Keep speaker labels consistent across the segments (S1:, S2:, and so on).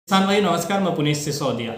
S1: किसान भाई नमस्कार, मैं पुनीत सिसोदिया।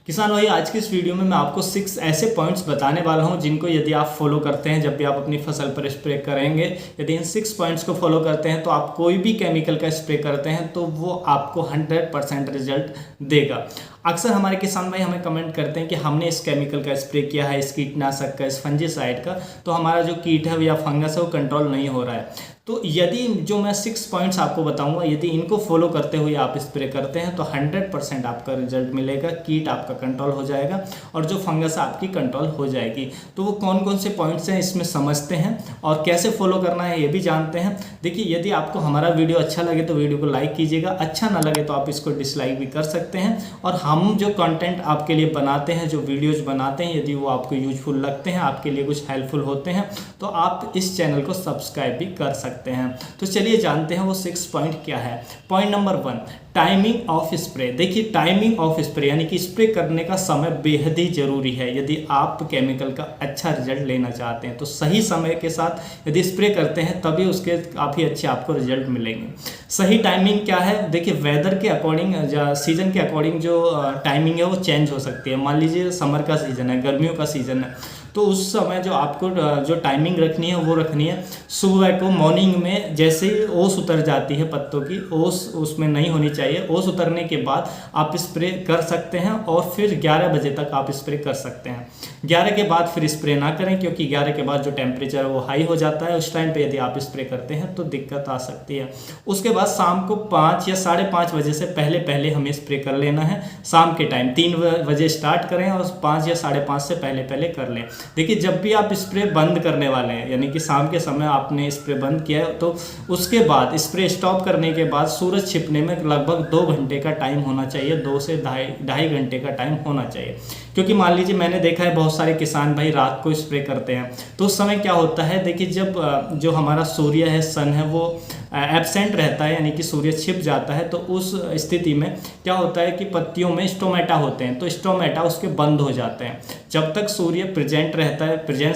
S1: किसान भाई आज की इस वीडियो में मैं आपको 6 ऐसे पॉइंट्स बताने वाला हूं जिनको यदि आप फॉलो करते हैं जब भी आप अपनी फसल पर स्प्रे करेंगे, यदि इन 6 पॉइंट्स को फॉलो करते हैं तो आप कोई भी केमिकल का स्प्रे करते हैं तो वो आपको 100% रिजल्ट देगा। अक्सर हमारे किसान भाई हमें कमेंट करते हैं कि हमने इस केमिकल का स्प्रे किया है, इस कीटनाशक का, इस फंजीसाइड का, तो हमारा जो कीट है या फंगस है वो कंट्रोल नहीं हो रहा है। तो यदि जो मैं 6 पॉइंट्स आपको बताऊंगा, यदि इनको फॉलो करते हुए आप स्प्रे करते हैं तो 100% आपका रिजल्ट मिलेगा, कीट आपका कंट्रोल हो जाएगा और जो फंगस आपकी कंट्रोल हो जाएगी। तो वो कौन कौन से पॉइंट्स हैं इसमें समझते हैं और कैसे फॉलो करना है ये भी जानते हैं। देखिए, यदि आपको हमारा वीडियो अच्छा लगे तो वीडियो को लाइक कीजिएगा, अच्छा ना लगे तो आप इसको डिसलाइक भी कर सकते हैं। और हम जो कंटेंट आपके लिए बनाते हैं, जो वीडियोज़ बनाते हैं, यदि वो आपको यूजफुल लगते हैं, आपके लिए कुछ हेल्पफुल होते हैं, तो आप इस चैनल को सब्सक्राइब भी कर सकते हैं। तो चलिए जानते हैं वो 6 पॉइंट क्या है। Point number 1, timing of spray. देखिए, टाइमिंग ऑफ स्प्रे यानी कि स्प्रे करने का समय बेहद ही जरूरी है। यदि आप केमिकल का अच्छा रिजल्ट लेना चाहते हैं तो सही समय के साथ यदि स्प्रे करते हैं तभी उसके काफ़ी अच्छे आपको रिजल्ट मिलेंगे। सही टाइमिंग क्या है? देखिए, वेदर के अकॉर्डिंग, सीजन के अकॉर्डिंग जो टाइमिंग है वो चेंज हो सकती है। मान लीजिए समर का सीज़न है, गर्मियों का सीज़न है, तो उस समय जो आपको जो टाइमिंग रखनी है वो रखनी है सुबह को, मॉर्निंग में। जैसे ही ओस उतर जाती है पत्तों की, ओस उसमें नहीं होनी चाहिए। ओस उतरने के बाद आप स्प्रे कर सकते हैं और फिर 11 बजे तक आप स्प्रे कर सकते हैं। 11 के बाद फिर स्प्रे ना करें, क्योंकि 11 के बाद जो टेम्परेचर है वो हाई हो जाता है। उस टाइम पे यदि आप स्प्रे करते हैं तो दिक्कत आ सकती है। उसके बाद शाम को 5 या 5:30 बजे से पहले पहले हमें स्प्रे कर लेना है। शाम के टाइम 3 बजे स्टार्ट करें और 5 या 5:30 से पहले पहले कर लें। देखिए, जब भी आप स्प्रे बंद करने वाले हैं, यानी कि शाम के समय आपने स्प्रे बंद किया है, तो उसके बाद स्प्रे स्टॉप करने के बाद सूरज छिपने में लगभग 2 घंटे का टाइम होना चाहिए, 2 से ढाई घंटे का टाइम होना चाहिए। क्योंकि मान लीजिए, मैंने देखा है बहुत सारे किसान भाई रात को स्प्रे करते हैं, तो उस समय क्या होता है, देखिए, जब जो हमारा सूर्य है, सन है, वो एब्सेंट रहता है, यानी कि सूर्य छिप जाता है, तो उस स्थिति में क्या होता है कि पत्तियों में स्टोमेटा होते हैं, तो स्टोमेटा उसके बंद हो जाते हैं। जब तक सूर्य प्रेजेंस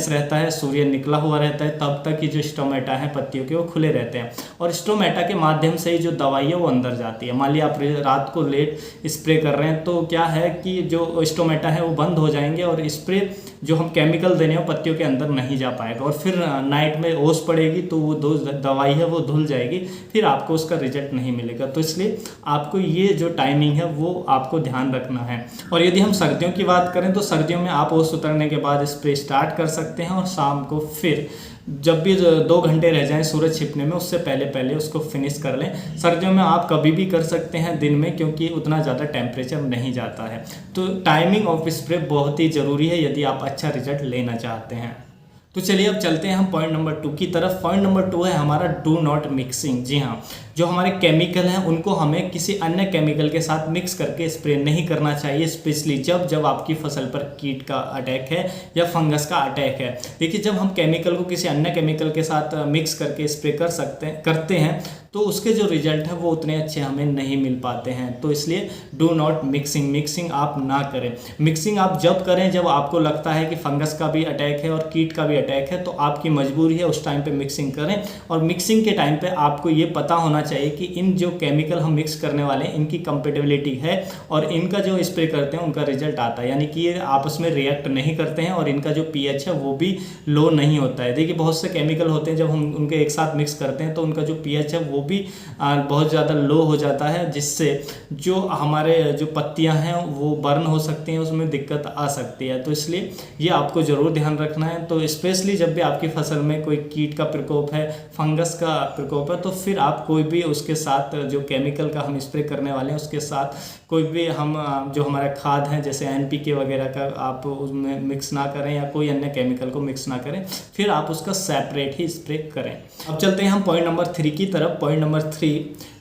S1: रहता है, सूर्य निकला हुआ रहता है, तब तक ये जो स्टोमेटा है पत्तियों के वो खुले रहते हैं और स्टोमेटा के माध्यम से ही जो दवाई है वो अंदर जाती है। मान लिया आप रात को लेट स्प्रे कर रहे हैं तो क्या है कि जो स्टोमेटा है वो बंद हो जाएंगे और स्प्रे जो हम केमिकल देने हो पत्तियों के अंदर नहीं जा पाएगा और फिर नाइट में ओस पड़ेगी तो वो दवाई है वो धुल जाएगी, फिर आपको उसका रिजल्ट नहीं मिलेगा। तो इसलिए आपको ये जो टाइमिंग है वो आपको ध्यान रखना है। और यदि हम सर्दियों की बात करें तो सर्दियों में आप ओस उतरने के बाद स्प्रे स्टार्ट कर सकते हैं और शाम को फिर जब भी 2 घंटे रह जाएं सूरज छिपने में, उससे पहले पहले उसको फिनिश कर लें। सर्दियों में आप कभी भी कर सकते हैं दिन में, क्योंकि उतना ज़्यादा टेम्परेचर नहीं जाता है। तो टाइमिंग ऑफ स्प्रे बहुत ही ज़रूरी है यदि आप अच्छा रिजल्ट लेना चाहते हैं। तो चलिए अब चलते हैं हम पॉइंट नंबर 2 की तरफ। पॉइंट नंबर 2 है हमारा डू नॉट मिक्सिंग। जी हाँ, जो हमारे केमिकल हैं उनको हमें किसी अन्य केमिकल के साथ मिक्स करके स्प्रे नहीं करना चाहिए, स्पेशली जब आपकी फसल पर कीट का अटैक है या फंगस का अटैक है। देखिए, जब हम केमिकल को किसी अन्य केमिकल के साथ मिक्स करके स्प्रे करते हैं तो उसके जो रिजल्ट है वो उतने अच्छे हमें नहीं मिल पाते हैं। तो इसलिए डू नॉट मिक्सिंग आप ना करें। मिक्सिंग आप जब करें जब आपको लगता है कि फंगस का भी अटैक है और कीट का भी अटैक है, तो आपकी मजबूरी है उस टाइम पे मिक्सिंग करें। और मिक्सिंग के टाइम पे आपको ये पता होना चाहिए कि इन जो केमिकल हम मिक्स करने वाले हैं इनकी कंपेटेबिलिटी है और इनका जो स्प्रे करते हैं उनका रिजल्ट आता है, यानी कि ये आपस में रिएक्ट नहीं करते हैं और इनका जो पीएच है वो भी लो नहीं होता है। देखिए, बहुत से केमिकल होते हैं जब हम उनके एक साथ मिक्स करते हैं तो उनका जो पीएच है वो भी बहुत ज़्यादा लो हो जाता है, जिससे जो हमारे जो पत्तियां हैं वो बर्न हो सकती हैं, उसमें दिक्कत आ सकती है। तो इसलिए ये आपको ज़रूर ध्यान रखना है। तो स्पेशली जब भी आपकी फसल में कोई कीट का प्रकोप है, फंगस का प्रकोप है, तो फिर आप कोई भी उसके साथ जो केमिकल का हम स्प्रे करने वाले हैं उसके साथ कोई भी हम जो हमारा खाद है जैसे NPK वगैरह का आप उसमें मिक्स ना करें या कोई अन्य केमिकल को मिक्स ना करें, फिर आप उसका सेपरेट ही स्प्रे करें। अब चलते हैं हम पॉइंट नंबर 3 की तरफ। Point number 3,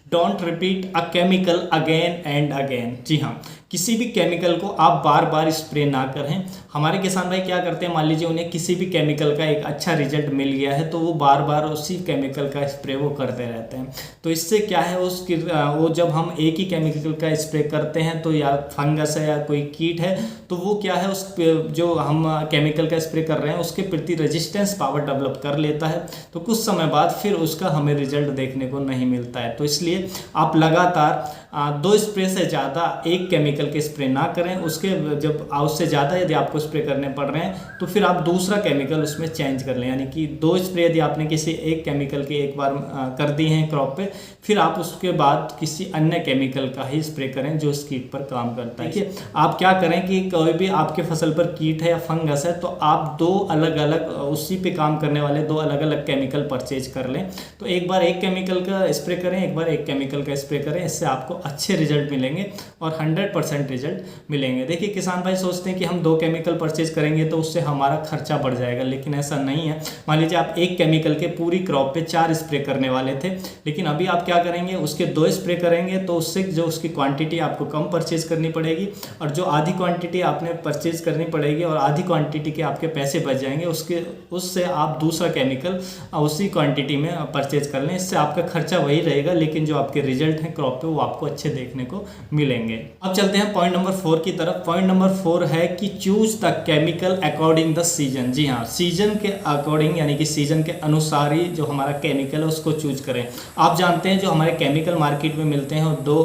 S1: don't repeat a chemical again and again. जी हाँ, किसी भी केमिकल को आप बार बार स्प्रे ना करें। हमारे किसान भाई क्या करते हैं, मान लीजिए उन्हें किसी भी केमिकल का एक अच्छा रिजल्ट मिल गया है तो वो बार बार उसी केमिकल का स्प्रे वो करते रहते हैं। तो इससे क्या है, वो जब हम एक ही केमिकल का स्प्रे करते हैं तो या फंगस है या कोई कीट है तो वो क्या है, उस जो हम केमिकल का स्प्रे कर रहे हैं उसके प्रति रेजिस्टेंस पावर डेवलप कर लेता है। तो कुछ समय बाद फिर उसका हमें रिजल्ट देखने को नहीं मिलता है। तो इसलिए आप लगातार 2 स्प्रे से ज़्यादा एक केमिकल के स्प्रे ना करें। उसके जब उससे ज़्यादा यदि आपको स्प्रे करने पड़ रहे हैं तो फिर आप दूसरा केमिकल उसमें चेंज कर लें, यानी कि 2 स्प्रे यदि आपने किसी एक केमिकल के एक बार कर दी हैं क्रॉप पे, फिर आप उसके बाद किसी अन्य केमिकल का ही स्प्रे करें जो इस कीट पर काम करता है। देखिए आप क्या करें कि कोई भी आपके फसल पर कीट है या फंगस है तो आप 2 अलग अलग उसी पे काम करने वाले 2 अलग अलग केमिकल परचेज कर लें। तो एक बार एक केमिकल का स्प्रे करें, एक बार एक केमिकल का स्प्रे करें, इससे आपको अच्छे रिजल्ट मिलेंगे और 100% रिजल्ट मिलेंगे। देखिए किसान भाई सोचते हैं कि हम 2 केमिकल परचेज करेंगे तो उससे हमारा खर्चा बढ़ जाएगा, लेकिन ऐसा नहीं है। मान लीजिए आप एक केमिकल के पूरी क्रॉप पे 4 स्प्रे करने वाले थे, लेकिन अभी आप क्या करेंगे, उसके 2 स्प्रे करेंगे तो उससे जो उसकी क्वांटिटी आपको कम परचेज करनी पड़ेगी और जो आधी क्वांटिटी आपने परचेज करनी पड़ेगी और आधी क्वांटिटी के आपके पैसे बच जाएंगे, उससे आप दूसरा केमिकल उसी क्वांटिटी में परचेज कर लें। इससे आपका खर्चा वही रहेगा, लेकिन जो आपके रिजल्ट हैं क्रॉप पे वो आपको अच्छे देखने को मिलेंगे। अब चलते हैं पॉइंट नंबर 4 की तरफ। पॉइंट नंबर 4 है कि choose the chemical according the season. जी हाँ, सीजन के अकॉर्डिंग यानी कि सीजन के अनुसार ही जो हमारा केमिकल है उसको चूज करें। आप जानते हैं जो हमारे केमिकल मार्केट में मिलते हैं वो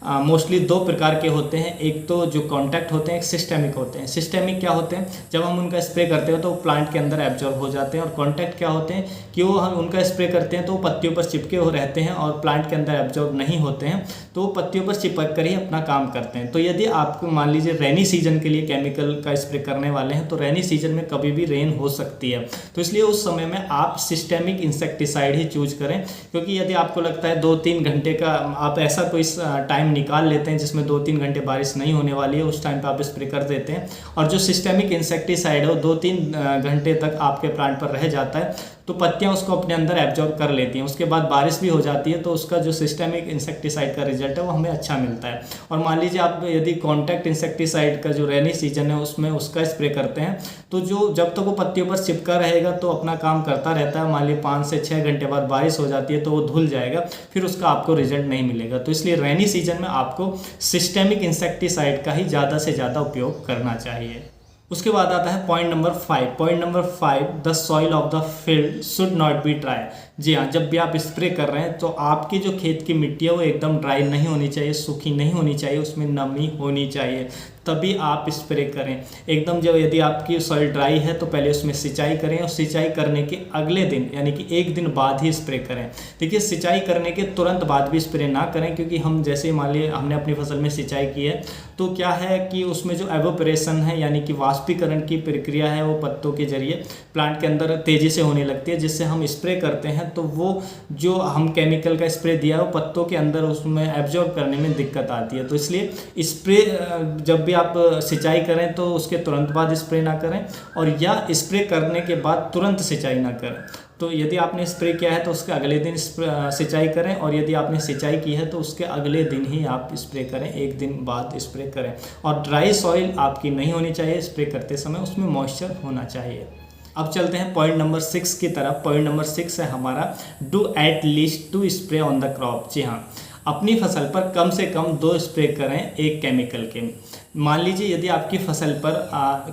S1: मोस्टली 2 प्रकार के होते हैं। एक तो जो कॉन्टैक्ट होते हैं, एक सिस्टेमिक होते हैं। सिस्टेमिक क्या होते हैं, जब हम उनका स्प्रे करते हैं तो प्लांट के अंदर एब्जॉर्ब हो जाते हैं, और कॉन्टैक्ट क्या होते हैं कि वो हम उनका स्प्रे करते हैं तो वो पत्तियों पर चिपके हो रहते हैं और प्लांट के अंदर एब्जॉर्ब नहीं होते हैं, तो वो पत्तियों पर चिपक कर ही अपना काम करते हैं। तो यदि आपको मान लीजिए रेनी सीजन के लिए केमिकल का स्प्रे करने वाले हैं तो रेनी सीजन में कभी भी रेन हो सकती है, तो इसलिए उस समय में आप सिस्टेमिक इंसेक्टिसाइड ही चूज करें। क्योंकि यदि आपको लगता है 2-3 घंटे का आप ऐसा कोई टाइम निकाल लेते हैं जिसमें 2-3 घंटे बारिश नहीं होने वाली है, उस टाइम पे आप स्प्रे कर देते हैं और जो सिस्टेमिक इंसेक्टिसाइड है वो 2-3 घंटे तक आपके प्लांट पर रह जाता है, तो पत्तियां उसको अपने अंदर एब्जॉर्ब कर लेती हैं। उसके बाद बारिश भी हो जाती है तो उसका जो सिस्टेमिक इंसेक्टिसाइड का रिजल्ट है वो हमें अच्छा मिलता है। और मान लीजिए आप यदि कॉन्टैक्ट इंसेक्टिसाइड का जो रेनी सीजन है उसमें उसका स्प्रे करते हैं तो जो जब तक वो पत्तियों पर चिपका रहेगा तो अपना काम करता रहता है। मान लीजिए 5 से 6 घंटे बाद बारिश हो जाती है तो वो धुल जाएगा, फिर उसका आपको रिजल्ट नहीं मिलेगा। तो इसलिए रेनी सीजन में आपको सिस्टेमिक इंसेक्टिसाइड का ही ज़्यादा से ज़्यादा उपयोग करना चाहिए। उसके बाद आता है point number 5। Point number 5, the soil of the field should not be dry. जी हाँ, जब भी आप स्प्रे कर रहे हैं तो आपकी जो खेत की मिट्टी है वो एकदम ड्राई नहीं होनी चाहिए, सूखी नहीं होनी चाहिए, उसमें नमी होनी चाहिए, तभी आप स्प्रे करें। एकदम जब यदि आपकी सॉइल ड्राई है तो पहले उसमें सिंचाई करें और सिंचाई करने के अगले दिन यानी कि 1 दिन बाद ही स्प्रे करें। देखिए सिंचाई करने के तुरंत बाद भी स्प्रे ना करें, क्योंकि हम जैसे मान लीजिए हमने अपनी फसल में सिंचाई की है तो क्या है कि उसमें जो एवोपरेशन है यानी कि वाष्पीकरण की प्रक्रिया है वो पत्तों के जरिए प्लांट के अंदर तेज़ी से होने लगती है, जिससे हम स्प्रे करते हैं तो वो जो हम केमिकल का स्प्रे दिया है वो पत्तों के अंदर उसमें एब्जॉर्ब करने में दिक्कत आती है। तो इसलिए स्प्रे जब भी आप सिंचाई करें तो उसके तुरंत बाद स्प्रे ना करें, और या स्प्रे करने के बाद तुरंत सिंचाई ना करें। तो यदि आपने स्प्रे किया है तो उसके अगले दिन सिंचाई करें, और यदि आपने सिंचाई की है तो उसके अगले दिन ही आप स्प्रे करें, 1 दिन बाद स्प्रे करें। और ड्राई सॉइल आपकी नहीं होनी चाहिए, स्प्रे करते समय उसमें मॉइस्चर होना चाहिए। अब चलते हैं पॉइंट नंबर 6 की तरफ। पॉइंट नंबर 6 है हमारा do at least 2 spray on the crop. जी हाँ, अपनी फसल पर कम से कम 2 स्प्रे करें एक केमिकल के। मान लीजिए यदि आपकी फसल पर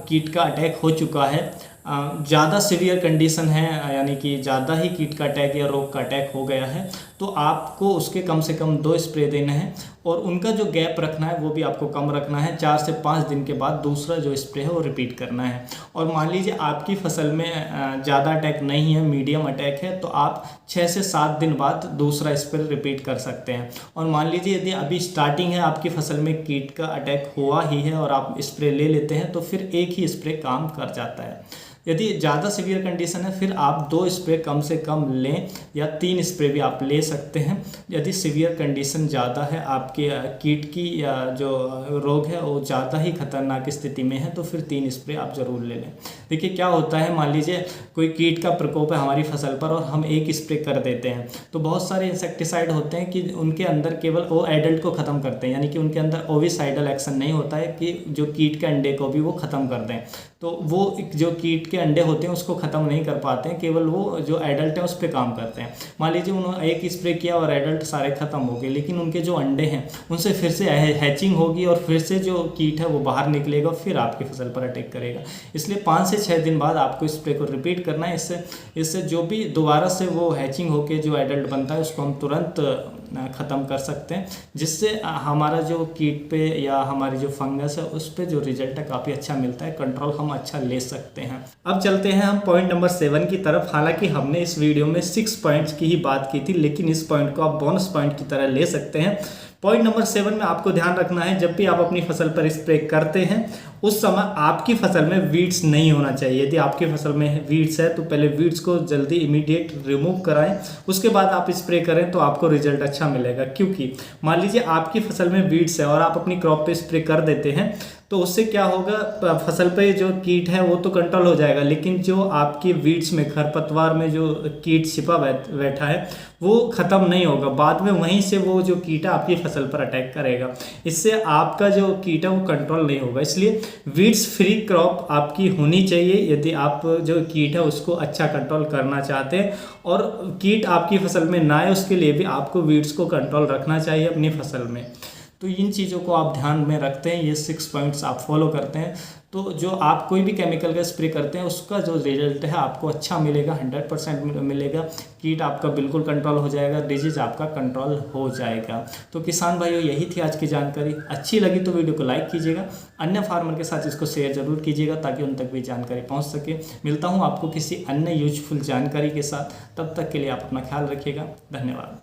S1: कीट का अटैक हो चुका है, ज़्यादा सीवियर कंडीशन है यानी कि ज़्यादा ही कीट का अटैक या रोग का अटैक हो गया है, तो आपको उसके कम से कम 2 स्प्रे देने हैं, और उनका जो गैप रखना है वो भी आपको कम रखना है। 4 से 5 दिन के बाद दूसरा जो स्प्रे है वो रिपीट करना है। और मान लीजिए आपकी फसल में ज़्यादा अटैक नहीं है, मीडियम अटैक है, तो आप 6 से 7 दिन बाद दूसरा स्प्रे रिपीट कर सकते हैं। और मान लीजिए यदि अभी स्टार्टिंग है, आपकी फसल में कीट का अटैक हुआ ही है और आप स्प्रे ले लेते हैं तो फिर एक ही स्प्रे काम कर जाता है। यदि ज़्यादा सीवियर कंडीशन है फिर आप 2 स्प्रे कम से कम लें, या 3 स्प्रे भी आप ले सकते हैं। यदि सीवियर कंडीशन ज़्यादा है, आपके कीट की या जो रोग है वो ज़्यादा ही खतरनाक स्थिति में है, तो फिर 3 स्प्रे आप ज़रूर ले लें। देखिए क्या होता है, मान लीजिए कोई कीट का प्रकोप है हमारी फसल पर और हम 1 स्प्रे कर देते हैं, तो बहुत सारे इंसेक्टिसाइड होते हैं कि उनके अंदर केवल वो एडल्ट को ख़त्म करते हैं, यानी कि उनके अंदर ओविसाइडल एक्शन नहीं होता है कि जो कीट के अंडे को भी वो ख़त्म कर दें। तो वो जो कीट के अंडे होते हैं उसको ख़त्म नहीं कर पाते हैं, केवल वो जो एडल्ट है उस पर काम करते हैं। मान लीजिए उन्होंने 1 स्प्रे किया और एडल्ट सारे ख़त्म हो गए, लेकिन उनके जो अंडे हैं उनसे फिर से हैचिंग होगी और फिर से जो कीट है वो बाहर निकलेगा, फिर आपकी फसल पर अटैक करेगा। इसलिए 5 से 6 दिन बाद आपको स्प्रे को रिपीट करना है। इससे जो भी दोबारा से वो हैचिंग होकर जो एडल्ट बनता है उसको हम तुरंत ख़त्म कर सकते हैं, जिससे हमारा जो कीट पे या हमारी जो फंगस है उस पे जो रिजल्ट है काफ़ी अच्छा मिलता है, कंट्रोल हम अच्छा ले सकते हैं। अब चलते हैं हम पॉइंट नंबर 7 की तरफ। हालांकि हमने इस वीडियो में 6 पॉइंट्स की ही बात की थी, लेकिन इस पॉइंट को आप बोनस पॉइंट की तरह ले सकते हैं। पॉइंट नंबर 7 में आपको ध्यान रखना है, जब भी आप अपनी फसल पर स्प्रे करते हैं उस समय आपकी फसल में वीड्स नहीं होना चाहिए। यदि आपकी फसल में वीड्स है तो पहले वीड्स को जल्दी इमीडिएट रिमूव कराएं, उसके बाद आप स्प्रे करें तो आपको रिजल्ट अच्छा मिलेगा। क्योंकि मान लीजिए आपकी फसल में वीड्स है और आप अपनी क्रॉप पे स्प्रे कर देते हैं तो उससे क्या होगा, फसल पे जो कीट है वो तो कंट्रोल हो जाएगा, लेकिन जो आपकी वीड्स में खरपतवार में जो कीट छिपा बैठा है वो ख़त्म नहीं होगा। बाद में वहीं से वो जो कीट है आपकी फसल पर अटैक करेगा, इससे आपका जो कीट है वो कंट्रोल नहीं होगा। इसलिए वीड्स फ्री क्रॉप आपकी होनी चाहिए यदि आप जो कीट है उसको अच्छा कंट्रोल करना चाहते हैं, और कीट आपकी फसल में ना आए उसके लिए भी आपको वीड्स को कंट्रोल रखना चाहिए अपनी फसल में। तो इन चीज़ों को आप ध्यान में रखते हैं, ये 6 पॉइंट्स आप फॉलो करते हैं तो जो आप कोई भी केमिकल का स्प्रे करते हैं उसका जो रिजल्ट है आपको अच्छा मिलेगा, 100% मिलेगा। कीट आपका बिल्कुल कंट्रोल हो जाएगा, डिजीज आपका कंट्रोल हो जाएगा। तो किसान भाइयों, यही थी आज की जानकारी। अच्छी लगी तो वीडियो को लाइक कीजिएगा, अन्य फार्मर के साथ इसको शेयर जरूर कीजिएगा ताकि उन तक भी जानकारी पहुँच सके। मिलता हूँ आपको किसी अन्य यूजफुल जानकारी के साथ, तब तक के लिए आप अपना ख्याल रखिएगा। धन्यवाद।